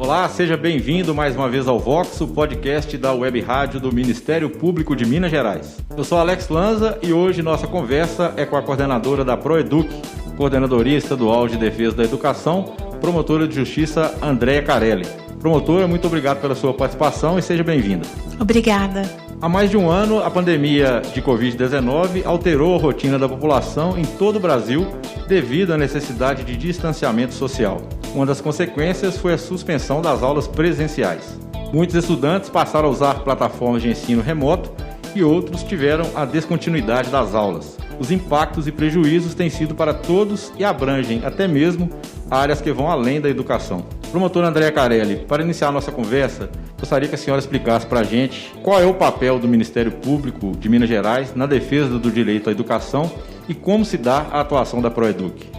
Olá, seja bem-vindo mais uma vez ao Vox, o podcast da Web Rádio do Ministério Público de Minas Gerais. Eu sou Alex Lanza e hoje nossa conversa é com a coordenadora da ProEduc, Coordenadoria Estadual de Defesa da Educação, promotora de Justiça Andréa Carelli. Promotora, muito obrigado pela sua participação e seja bem-vinda. Obrigada. Há mais de um ano, a pandemia de Covid-19 alterou a rotina da população em todo o Brasil devido à necessidade de distanciamento social. Uma das consequências foi a suspensão das aulas presenciais. Muitos estudantes passaram a usar plataformas de ensino remoto e outros tiveram a descontinuidade das aulas. Os impactos e prejuízos têm sido para todos e abrangem até mesmo áreas que vão além da educação. Promotora Andréa Carelli, para iniciar a nossa conversa, gostaria que a senhora explicasse para a gente qual é o papel do Ministério Público de Minas Gerais na defesa do direito à educação e como se dá a atuação da ProEduc.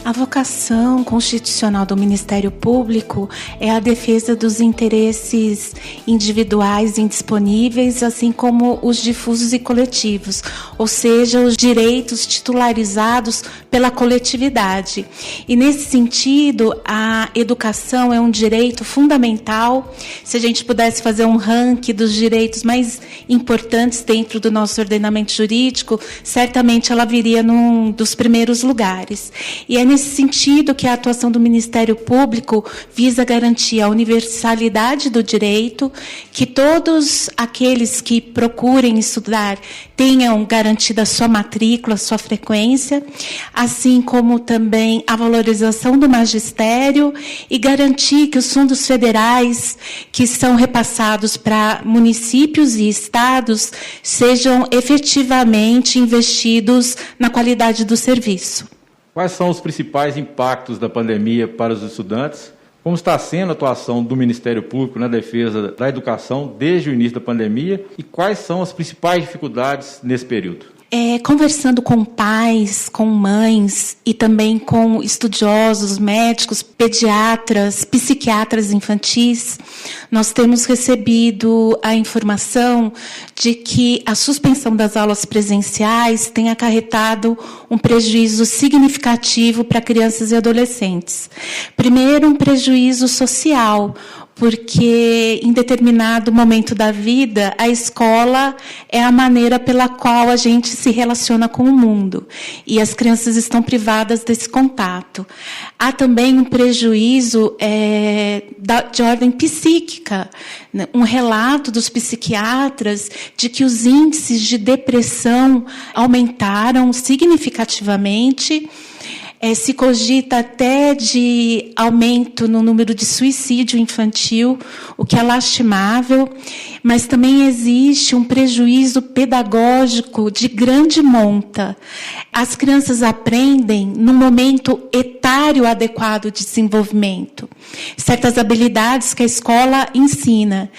A vocação constitucional do Ministério Público é a defesa dos interesses individuais indisponíveis, assim como os difusos e coletivos, ou seja, os direitos titularizados pela coletividade. E nesse sentido, a educação é um direito fundamental. Se a gente pudesse fazer um ranking dos direitos mais importantes dentro do nosso ordenamento jurídico, certamente ela viria num dos primeiros lugares. E é nesse sentido que a atuação do Ministério Público visa garantir a universalidade do direito, que todos aqueles que procurem estudar tenham garantida a sua matrícula, a sua frequência, assim como também a valorização do magistério e garantir que os fundos federais que são repassados para municípios e estados sejam efetivamente investidos na qualidade do serviço. Quais são os principais impactos da pandemia para os estudantes? Como está sendo a atuação do Ministério Público na defesa da educação desde o início da pandemia? E quais são as principais dificuldades nesse período? Conversando com pais, com mães e também com estudiosos, médicos, pediatras, psiquiatras infantis, nós temos recebido a informação de que a suspensão das aulas presenciais tem acarretado um prejuízo significativo para crianças e adolescentes. Primeiro, um prejuízo social, porque em determinado momento da vida, a escola é a maneira pela qual a gente se relaciona com o mundo. E as crianças estão privadas desse contato. Há também um prejuízo de ordem psíquica. Um relato dos psiquiatras de que os índices de depressão aumentaram significativamente. Se cogita até de aumento no número de suicídio infantil, o que é lastimável, mas também existe um prejuízo pedagógico de grande monta. As crianças aprendem no momento etário adequado de desenvolvimento, certas habilidades que a escola ensina.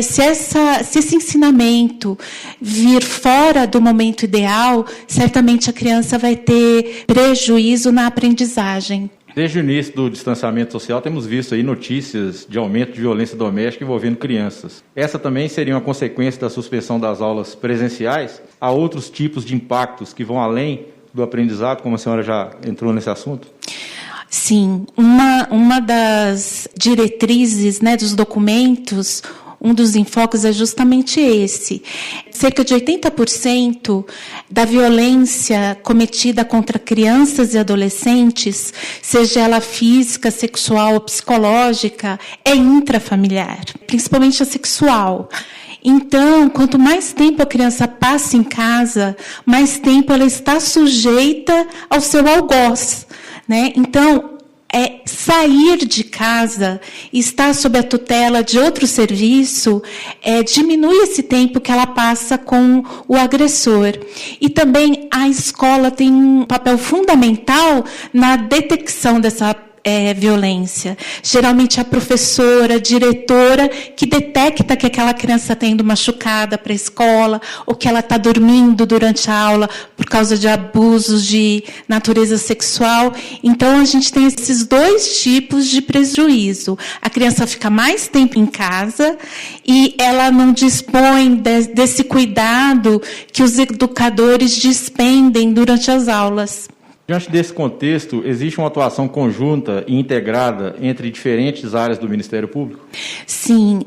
Se esse ensinamento vir fora do momento ideal, certamente a criança vai ter prejuízo na aprendizagem. Desde o início do distanciamento social, temos visto aí notícias de aumento de violência doméstica envolvendo crianças. Essa também seria uma consequência da suspensão das aulas presenciais? Há outros tipos de impactos que vão além do aprendizado, como a senhora já entrou nesse assunto? Sim, uma das diretrizes, dos documentos, um dos enfoques é justamente esse. Cerca de 80% da violência cometida contra crianças e adolescentes, seja ela física, sexual ou psicológica, é intrafamiliar, principalmente a sexual. Então, quanto mais tempo a criança passa em casa, mais tempo ela está sujeita ao seu algoz, Então, sair de casa, estar sob a tutela de outro serviço, diminui esse tempo que ela passa com o agressor. E também a escola tem um papel fundamental na detecção dessa violência. Geralmente a professora, a diretora, que detecta que aquela criança está indo machucada para a escola, ou que ela está dormindo durante a aula por causa de abusos de natureza sexual. Então, a gente tem esses dois tipos de prejuízo. A criança fica mais tempo em casa e ela não dispõe desse cuidado que os educadores despendem durante as aulas. Diante desse contexto, existe uma atuação conjunta e integrada entre diferentes áreas do Ministério Público? Sim,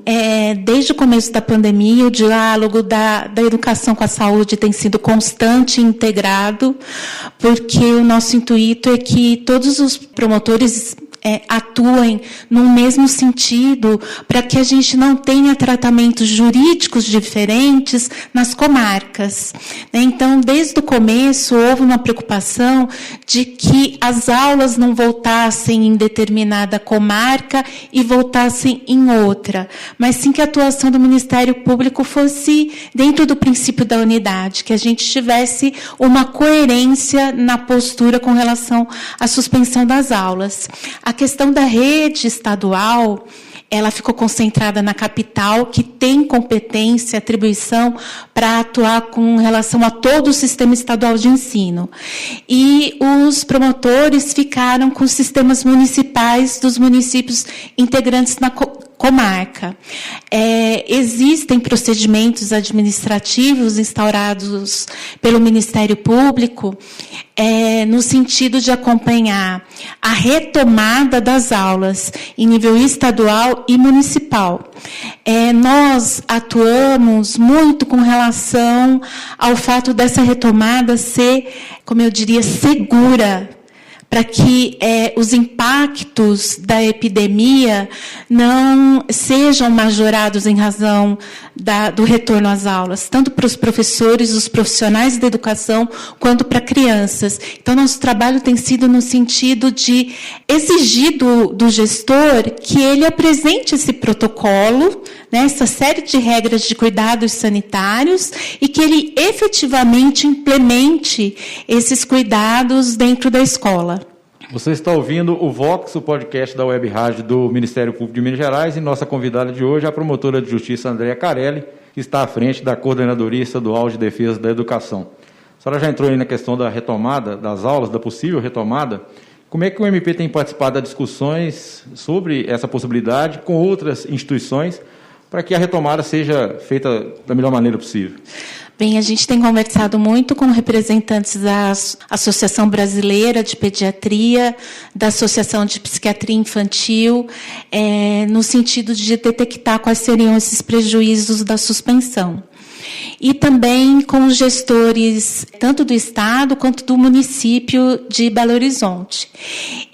desde o começo da pandemia, o diálogo da educação com a saúde tem sido constante e integrado, porque o nosso intuito é que todos os promotores atuem no mesmo sentido, para que a gente não tenha tratamentos jurídicos diferentes nas comarcas. Então, desde o começo, houve uma preocupação de que as aulas não voltassem em determinada comarca e voltassem em outra, mas sim que a atuação do Ministério Público fosse dentro do princípio da unidade, que a gente tivesse uma coerência na postura com relação à suspensão das aulas. A questão da rede estadual, ela ficou concentrada na capital, que tem competência, atribuição para atuar com relação a todo o sistema estadual de ensino. E os promotores ficaram com os sistemas municipais dos municípios integrantes na comarca. Existem procedimentos administrativos instaurados pelo Ministério Público no sentido de acompanhar a retomada das aulas em nível estadual e municipal. Nós atuamos muito com relação ao fato dessa retomada ser, como eu diria, segura, para que os impactos da epidemia não sejam majorados em razão do retorno às aulas, tanto para os professores, os profissionais da educação, quanto para crianças. Então, nosso trabalho tem sido no sentido de exigir do gestor que ele apresente esse protocolo, né, essa série de regras de cuidados sanitários, e que ele efetivamente implemente esses cuidados dentro da escola. Você está ouvindo o Vox, o podcast da Web Rádio do Ministério Público de Minas Gerais, e nossa convidada de hoje é a promotora de justiça Andréa Carelli, que está à frente da Coordenadoria Estadual de Defesa da Educação. A senhora já entrou aí na questão da retomada das aulas, da possível retomada. Como é que o MP tem participado das discussões sobre essa possibilidade com outras instituições para que a retomada seja feita da melhor maneira possível? Bem, a gente tem conversado muito com representantes da Associação Brasileira de Pediatria, da Associação de Psiquiatria Infantil, no sentido de detectar quais seriam esses prejuízos da suspensão. E também com os gestores, tanto do Estado quanto do município de Belo Horizonte.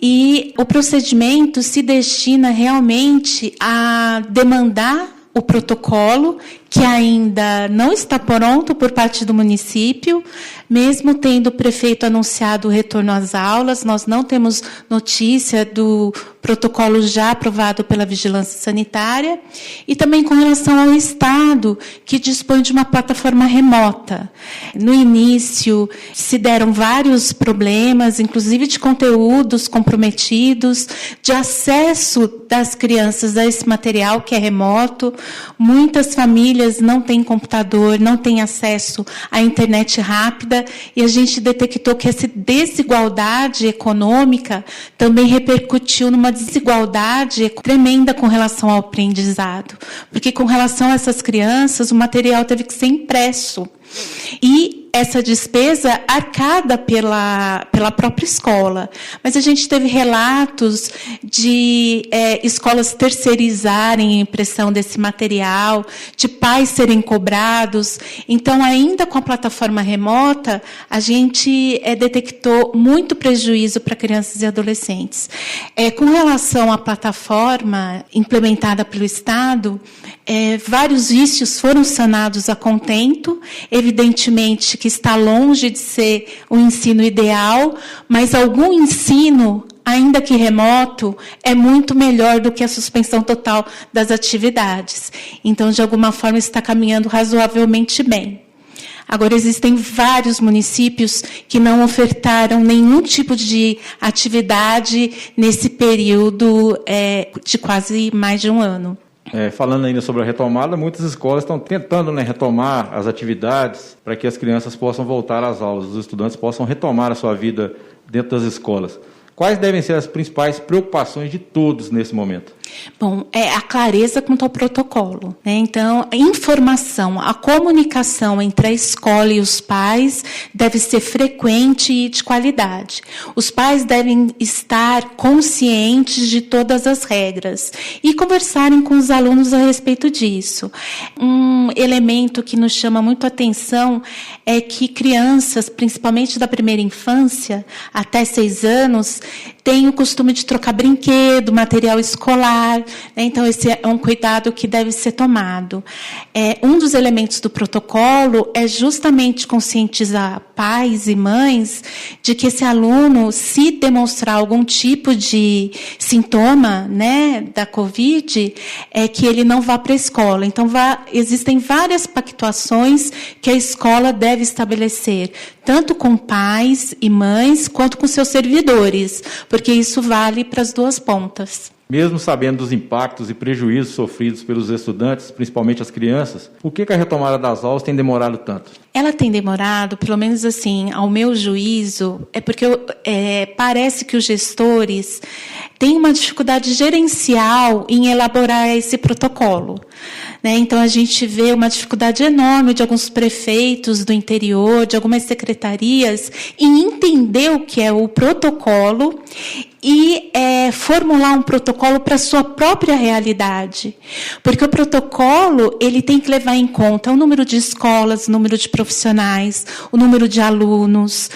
E o procedimento se destina realmente a demandar o protocolo, que ainda não está pronto por parte do município, mesmo tendo o prefeito anunciado o retorno às aulas, nós não temos notícia do protocolo já aprovado pela Vigilância Sanitária, e também com relação ao Estado, que dispõe de uma plataforma remota. No início, se deram vários problemas, inclusive de conteúdos comprometidos, de acesso das crianças a esse material que é remoto. Muitas famílias não têm computador, não têm acesso à internet rápida, e a gente detectou que essa desigualdade econômica também repercutiu numa desigualdade tremenda com relação ao aprendizado, porque com relação a essas crianças, o material teve que ser impresso. E essa despesa arcada pela própria escola. Mas a gente teve relatos de escolas terceirizarem a impressão desse material, de pais serem cobrados. Então, ainda com a plataforma remota, a gente detectou muito prejuízo para crianças e adolescentes. Com relação à plataforma implementada pelo Estado, vários vícios foram sanados a contento, evidentemente que está longe de ser o ensino ideal, mas algum ensino, ainda que remoto, é muito melhor do que a suspensão total das atividades. Então, de alguma forma, está caminhando razoavelmente bem. Agora, existem vários municípios que não ofertaram nenhum tipo de atividade nesse período de quase mais de um ano. Falando ainda sobre a retomada, muitas escolas estão tentando retomar as atividades para que as crianças possam voltar às aulas, os estudantes possam retomar a sua vida dentro das escolas. Quais devem ser as principais preocupações de todos nesse momento? Bom, é a clareza quanto ao protocolo, né? Então, a informação, a comunicação entre a escola e os pais deve ser frequente e de qualidade. Os pais devem estar conscientes de todas as regras e conversarem com os alunos a respeito disso. Um elemento que nos chama muito a atenção é que crianças, principalmente da primeira infância, até 6 anos, têm o costume de trocar brinquedo, material escolar, né? Então, esse é um cuidado que deve ser tomado. Um dos elementos do protocolo é justamente conscientizar pais e mães de que esse aluno, se demonstrar algum tipo de sintoma, né, da Covid, que ele não vá para a escola. Então, existem várias pactuações que a escola deve estabelecer, tanto com pais e mães, quanto com seus servidores, porque isso vale para as duas pontas. Mesmo sabendo dos impactos e prejuízos sofridos pelos estudantes, principalmente as crianças, por que a retomada das aulas tem demorado tanto? Ela tem demorado, pelo menos assim, ao meu juízo, porque parece que os gestores têm uma dificuldade gerencial em elaborar esse protocolo. Então, a gente vê uma dificuldade enorme de alguns prefeitos do interior, de algumas secretarias, em entender o que é o protocolo e formular um protocolo para a sua própria realidade. Porque o protocolo ele tem que levar em conta o número de escolas, o número de profissionais, o número de alunos,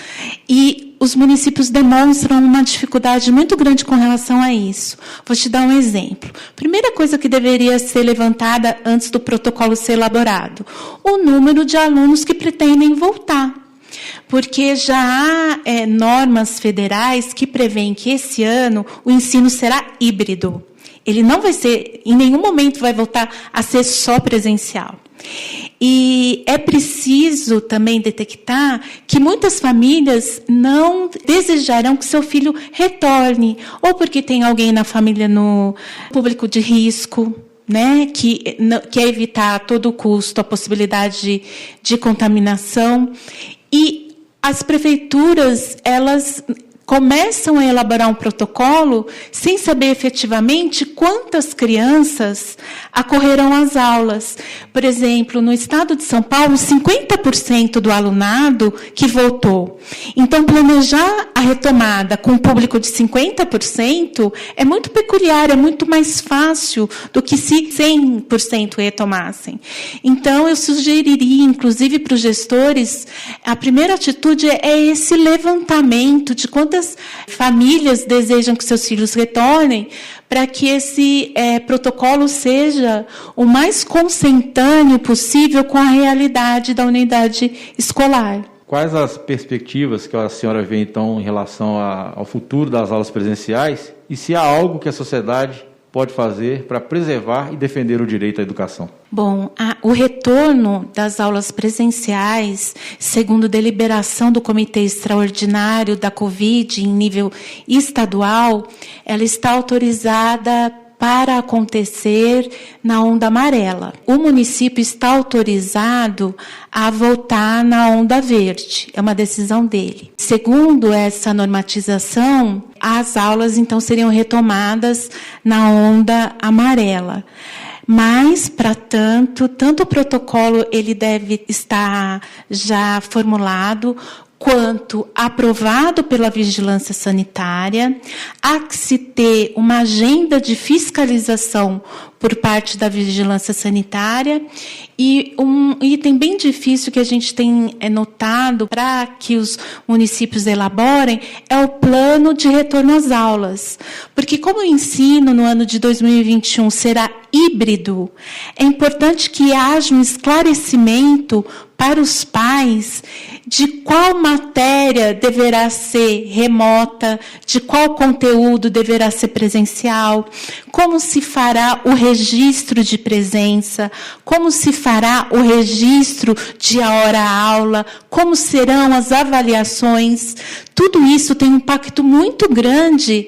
e os municípios demonstram uma dificuldade muito grande com relação a isso. Vou te dar um exemplo. Primeira coisa que deveria ser levantada antes do protocolo ser elaborado: o número de alunos que pretendem voltar. Porque já há normas federais que prevêem que esse ano o ensino será híbrido. Ele não vai ser, em nenhum momento vai voltar a ser só presencial. E é preciso também detectar que muitas famílias não desejarão que seu filho retorne, ou porque tem alguém na família no público de risco, né, que quer evitar a todo custo a possibilidade de contaminação. E as prefeituras, elas começam a elaborar um protocolo sem saber efetivamente quantas crianças acorrerão às aulas. Por exemplo, no estado de São Paulo, 50% do alunado que voltou. Então, planejar a retomada com um público de 50% é muito peculiar, é muito mais fácil do que se 100% retomassem. Então, eu sugeriria, inclusive para os gestores, a primeira atitude é esse levantamento de quantas famílias desejam que seus filhos retornem, para que esse protocolo seja o mais consentâneo possível com a realidade da unidade escolar. Quais as perspectivas que a senhora vê, então, em relação ao futuro das aulas presenciais, e se há algo que a sociedade pode fazer para preservar e defender o direito à educação? Bom, o retorno das aulas presenciais, segundo deliberação do Comitê Extraordinário da Covid em nível estadual, ela está autorizada para acontecer na onda amarela. O município está autorizado a voltar na onda verde. É uma decisão dele. Segundo essa normatização, as aulas, então, seriam retomadas na onda amarela. Mas, para tanto o protocolo ele deve estar já formulado, quanto aprovado pela vigilância sanitária, há que se ter uma agenda de fiscalização por parte da vigilância sanitária, e um item bem difícil que a gente tem notado para que os municípios elaborem é o plano de retorno às aulas. Porque como o ensino no ano de 2021 será híbrido, é importante que haja um esclarecimento para os pais de qual matéria deverá ser remota, de qual conteúdo deverá ser presencial, como se fará o registro de presença, como se fará o registro de hora-aula, como serão as avaliações. tudo isso tem um impacto muito grande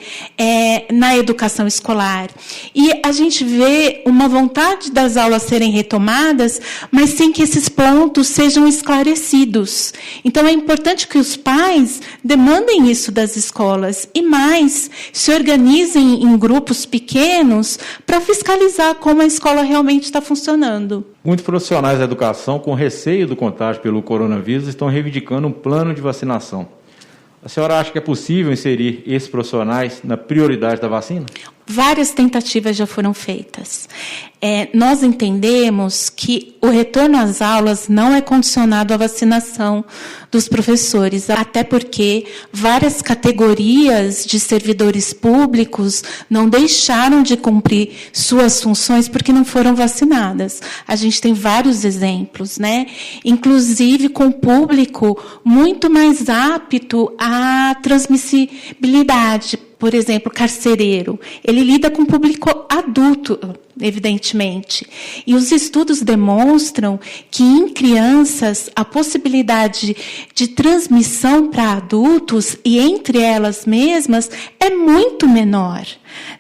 na educação escolar. E a gente vê uma vontade das aulas serem retomadas, mas sem que esses pontos sejam esclarecidos. Então, é importante que os pais demandem isso das escolas e mais, se organizem em grupos pequenos para fiscalizar como a escola realmente está funcionando. Muitos profissionais da educação, com receio do contágio pelo coronavírus, estão reivindicando um plano de vacinação. A senhora acha que é possível inserir esses profissionais na prioridade da vacina? Várias tentativas já foram feitas. Nós entendemos que o retorno às aulas não é condicionado à vacinação dos professores, até porque várias categorias de servidores públicos não deixaram de cumprir suas funções porque não foram vacinadas. A gente tem vários exemplos, né? Inclusive com público muito mais apto à transmissibilidade. Por exemplo, carcereiro, ele lida com público adulto, evidentemente. E os estudos demonstram que em crianças a possibilidade de transmissão para adultos e entre elas mesmas é muito menor,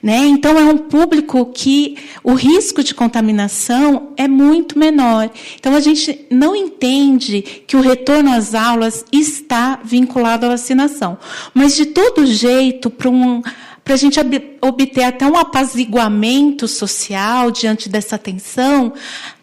né? Então, é um público que o risco de contaminação é muito menor. Então, a gente não entende que o retorno às aulas está vinculado à vacinação. Mas, de todo jeito, para a gente obter até um apaziguamento social diante dessa tensão,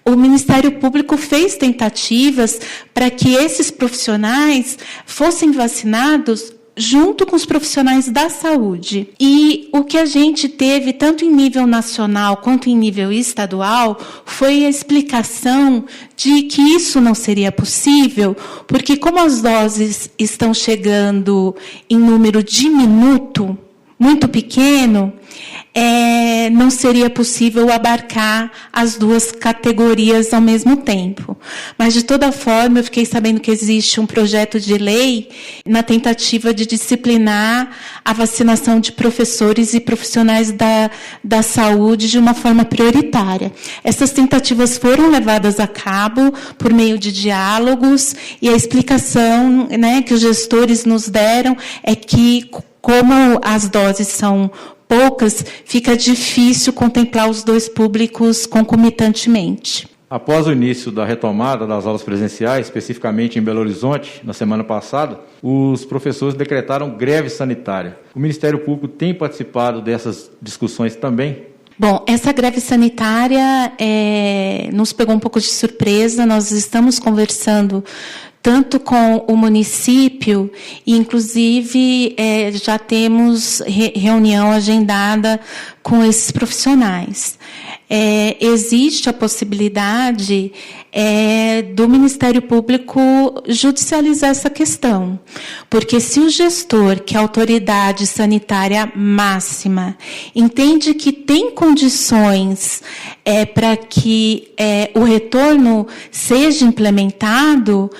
o Ministério Público fez tentativas para que esses profissionais fossem vacinados junto com os profissionais da saúde. E o que a gente teve, tanto em nível nacional quanto em nível estadual, foi a explicação de que isso não seria possível, porque como as doses estão chegando em número diminuto, muito pequeno, não seria possível abarcar as duas categorias ao mesmo tempo. Mas, de toda forma, eu fiquei sabendo que existe um projeto de lei na tentativa de disciplinar a vacinação de professores e profissionais da saúde de uma forma prioritária. Essas tentativas foram levadas a cabo por meio de diálogos, e a explicação, né, que os gestores nos deram é que, como as doses são poucas, fica difícil contemplar os dois públicos concomitantemente. Após o início da retomada das aulas presenciais, especificamente em Belo Horizonte, na semana passada, os professores decretaram greve sanitária. O Ministério Público tem participado dessas discussões também? Bom, essa greve sanitária nos pegou um pouco de surpresa. Nós estamos conversando tanto com o município, e inclusive já temos reunião agendada com esses profissionais. Existe a possibilidade do Ministério Público judicializar essa questão, porque se o gestor, que é a autoridade sanitária máxima, entende que tem condições para que o retorno seja implementado,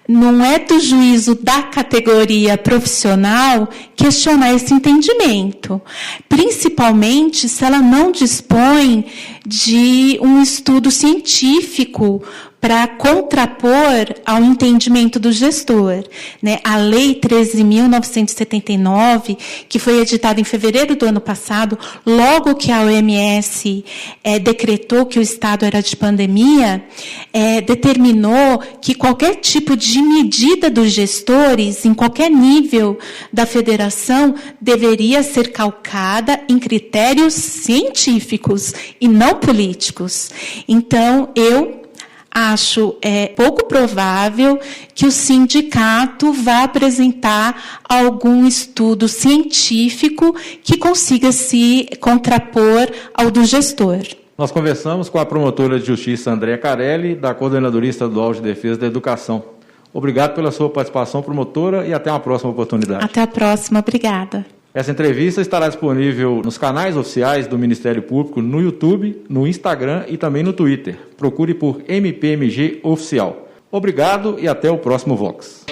não é do juízo da categoria profissional questionar esse entendimento, principalmente se ela não dispõe de um estudo científico para contrapor ao entendimento do gestor, né? A Lei 13.979, que foi editada em fevereiro do ano passado, logo que a OMS decretou que o estado era de pandemia, determinou que qualquer tipo de medida dos gestores, em qualquer nível da federação, deveria ser calcada em critérios científicos e não políticos. Então, eu acho pouco provável que o sindicato vá apresentar algum estudo científico que consiga se contrapor ao do gestor. Nós conversamos com a promotora de justiça Andréa Carelli, da Coordenadoria Estadual de Defesa da Educação. Obrigado pela sua participação, promotora, e até uma próxima oportunidade. Até a próxima, obrigada. Essa entrevista estará disponível nos canais oficiais do Ministério Público, no YouTube, no Instagram e também no Twitter. Procure por MPMG Oficial. Obrigado e até o próximo Vox.